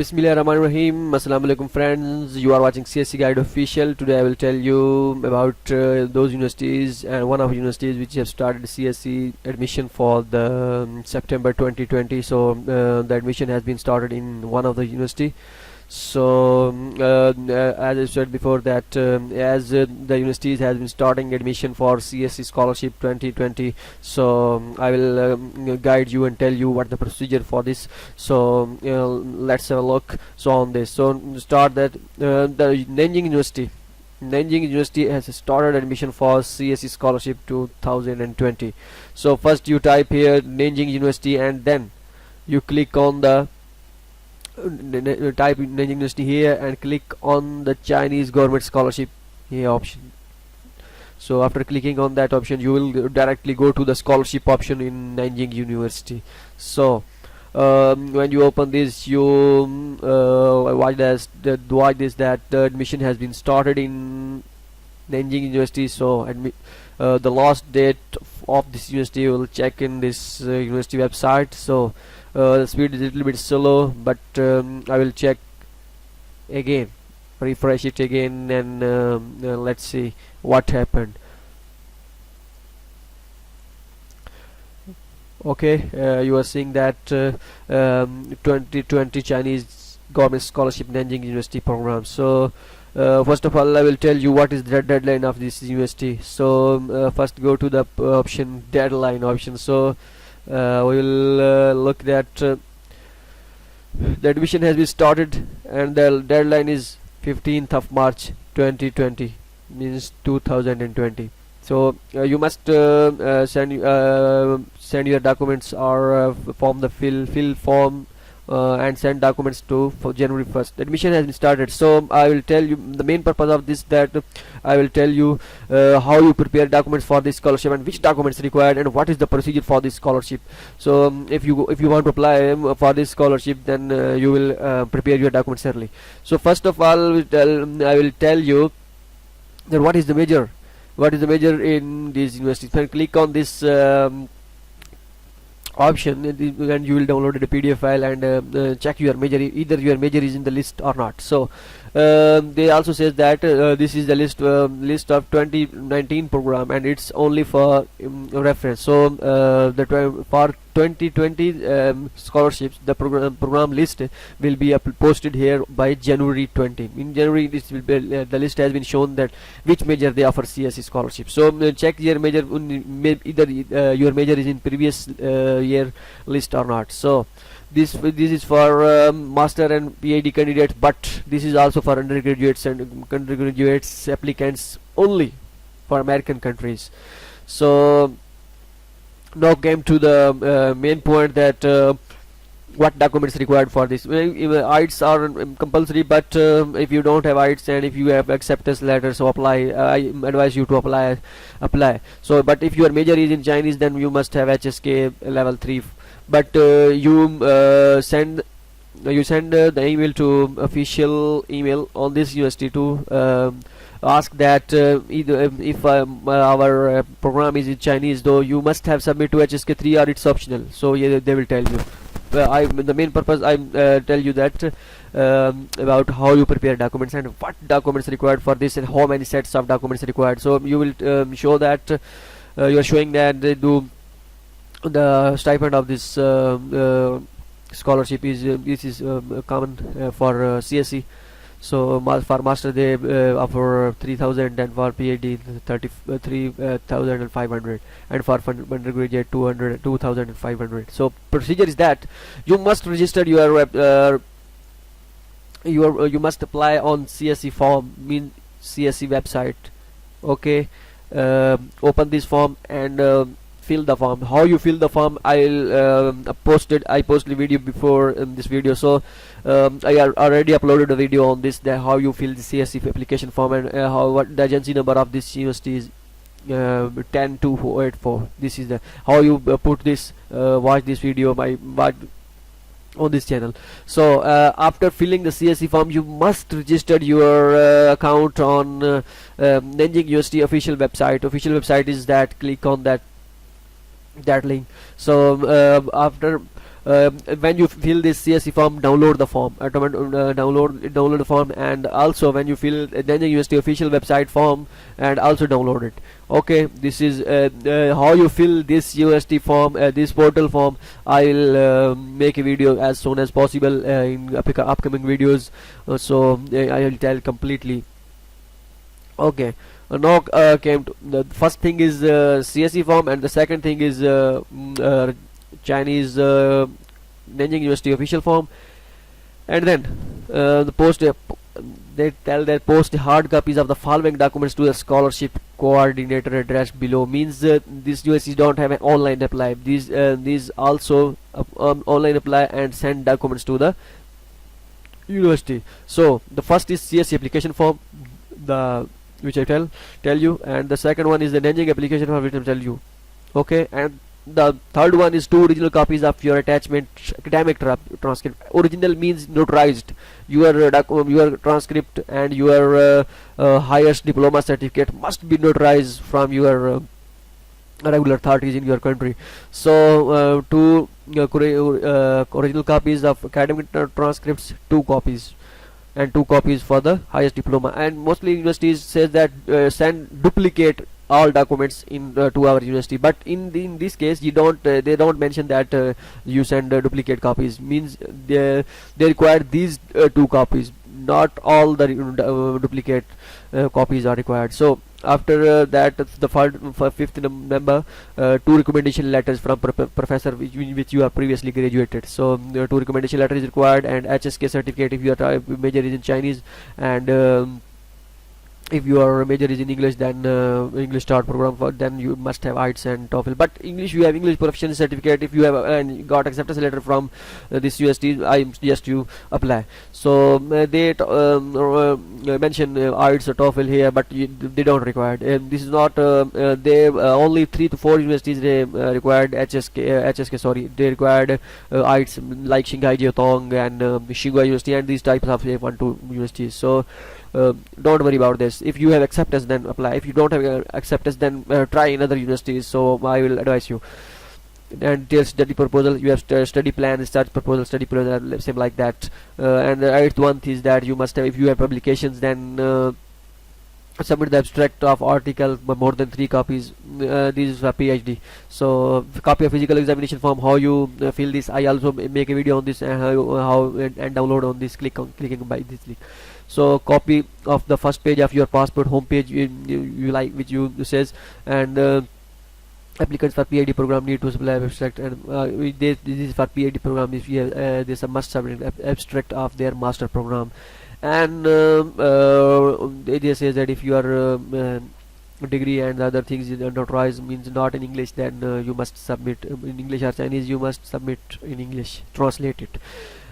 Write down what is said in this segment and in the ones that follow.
Bismillahirrahmanirrahim. Assalamu alaikum friends. You are watching CSC Guide Official. Today I will tell you about those universities and one of universities which have started CSC admission for the September 2020. So the admission has been started in one of the university. So as I said before that as the universities has been starting admission for CSC scholarship 2020, so I will guide you and tell you what the procedure for this. So let's have a look on this. So start that the Nanjing University has started admission for CSC scholarship 2020. So first you type here Nanjing University and then you click on the type Nanjing University here and click on the Chinese government scholarship here option. So after clicking on that option you will directly go to the scholarship option in Nanjing University. So when you open this, you watch this that the admission has been started in Nanjing University. So the last date of this university you will check in this university website. So the speed is a little bit slow, but I will check again, refresh it again, and let's see what happened. Okay, you are seeing that 2020 Chinese government scholarship Nanjing University program. So first of all I will tell you what is the deadline of this university. So first go to the option deadline option. So we will look that the admission has been started and the deadline is 15th of March 2020, means 2020. So you must send your documents or form the fill form and send documents to for January 1st. Admission has been started. So I will tell you the main purpose of this, that I will tell you how you prepare documents for this scholarship and which documents required and what is the procedure for this scholarship. So if you want to apply for this scholarship, then you will prepare your documents early. So first of all I will tell you that what is the major in these universities. Then click on this option and you will download the PDF file and check your major, either your major is in the list or not. So they also says that this is the list of 2019 program and it's only for reference. So for 2020 scholarships, the program list will be posted here by January 20. In January this will be the list has been shown that which major they offer CSC scholarship. So check your major, either your major is in previous year list or not. So this is for master and PhD candidates, but this is also for undergraduates and undergraduates applicants only for American countries. So now came to the main point, that what documents required for this. IELTS are compulsory, but if you don't have IELTS and if you have acceptance letter, so apply. I advise you to apply. So but if your major is in Chinese, then you must have HSK level 3. But you send the email to official email on this university to ask that either if our program is in Chinese, though you must have submit to HSK 3 or it's optional. So yeah, they will tell you. The main purpose I tell you that about how you prepare documents and what documents required for this and how many sets of documents required. So you will show that you are showing that they do the stipend of this scholarship is this is common for CSC. So for master they offer 3,000 and for PhD 3,500 and for undergraduate 2,500. So procedure is that you must register your you must apply on CSC form, mean CSC website. Okay, open this form and fill the form. How you fill the form, I'll posted video before in this video. So I already uploaded a video on this, that how you fill the CSC application form and what the agency number of this university is 10284. This is the how you put this. Watch this video on this channel. So after filling the CSC form, you must register your account on Nanjing University official website. Official website is that, click on that link. So after when you fill this CSC form, download the form, download the form, and also when you fill Nanjing University official website form, and also download it. Okay, this is how you fill this university form, this portal form. I will make a video as soon as possible in upcoming videos, so I will tell completely. Okay, now came to the first thing is CSE form, and the second thing is Chinese Nanjing University official form. And then the post they tell that post hard copies of the following documents to the scholarship coordinator address below. Means these universities don't have an online apply. These also online apply and send documents to the university. So the first is CSE application form, the which I tell you, and the second one is the Nanjing application form, which I tell you. Okay, and the third one is 2 original copies of your attachment academic transcript. Original means notarized. Your transcript and your highest diploma certificate must be notarized from your regular authorities in your country. So 2 original copies of academic transcripts, 2 copies, and 2 copies for the highest diploma. And mostly universities says that send duplicate all documents in to our university, but in this case you don't they don't mention that you send duplicate copies. Means they require these 2 copies, not all the duplicate copies are required. So after that, the fifth number, 2 recommendation letters from professor which you are previously graduated. So 2 recommendation letter is required, and HSK certificate if your major is in Chinese, and if your major is in English, then English start program, then you must have IELTS and TOEFL. But English, you have English proficiency certificate. If you have and got acceptance letter from this university, I suggest you apply. So they mention IELTS or TOEFL here, but they don't require. This is not. They only 3 to 4 universities they required HSK. Sorry, they required IELTS, like Shanghai Jiaotong and Tsinghua University and these types of A12 universities. So don't worry about this. If you have acceptance, then apply. If you don't have acceptance, then try in other universities. So I will advise you. And there's study proposal, you have study plan, research proposal, study proposal, same like that. And the eighth one is that you must have, if you have publications, then submit the abstract of article by more than 3 copies. This is for PhD. So copy of physical examination form, how you fill this, I also make a video on this, and how and download on this, clicking by this link. So copy of the first page of your passport home page, you like, which you says, and applicants for PhD program need to supply abstract, and this is for PhD program. If you have there's a must submit abstract of their master program. And the idea says that if you are degree and the other things notarized, means not in English, then you must submit in English or Chinese, you must submit in English, translate it.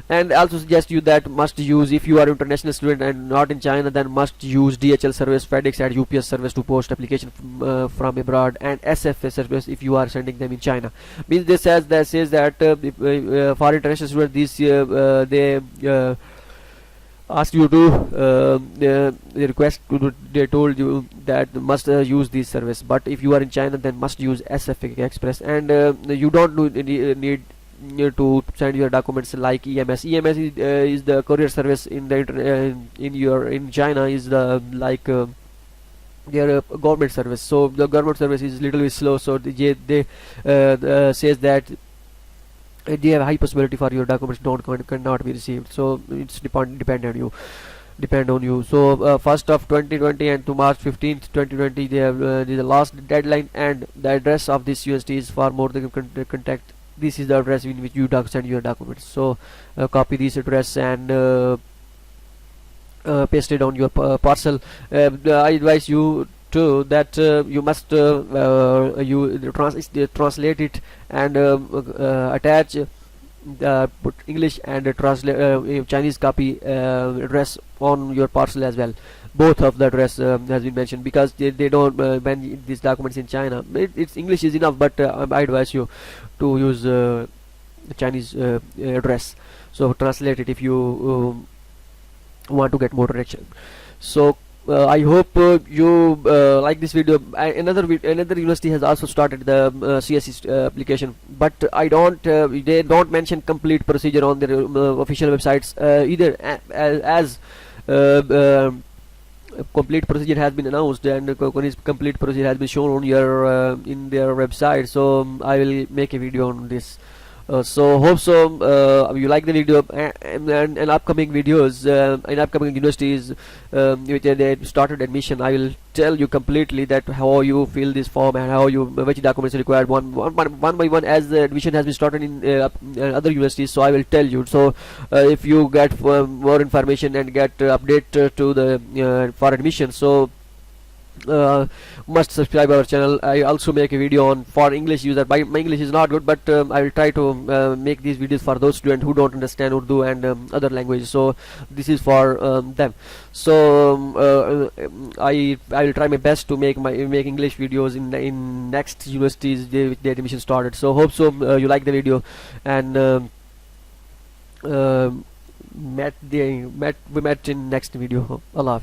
And also suggest you that must use, if you are international student and not in China, then must use DHL service, FedEx and UPS service to post application from abroad, and SFA service if you are sending them in China. Means this says that for international students, this they ask you to they request to, they told you that must use this service. But if you are in China, then must use SFA Express, and you don't need to send your documents like EMS. EMS is the courier service in the in China, is the like their government service. So the government service is little bit slow. So they says that they have a high possibility for your documents cannot be received. So it's depend on you. So 1st of 2020 and to March 15th 2020 they have the last deadline, and the address of this university is for more than contact. This is the address in which you send your documents. So copy this address and paste it on your parcel. I advise you to that you must translate it and attach put English and translate Chinese copy address on your parcel as well. Both of the address has been mentioned, because they don't ban these documents in China. It's English is enough, but I advise you to use the Chinese address. So translate it if you want to get more direction. So I hope you like this video. Another university has also started the CSC application, but I don't. They don't mention complete procedure on their official websites either. As uh, uh, complete procedure has been announced and complete procedure has been shown on your in their website. So I will make a video on this. So hope so you like the video, and upcoming videos in upcoming universities which they started admission. I will tell you completely that how you fill this form and how you which documents are required one by one, as the admission has been started in other universities. So I will tell you. So if you get more information and get update to the for admission, so must subscribe our channel. I also make a video on for English user. My English is not good, but I will try to make these videos for those students who don't understand Urdu and other languages. So this is for them. So I will try my best to make English videos in next universities with the admission started. So hope so you like the video, and we met in next video. Allah Hafiz.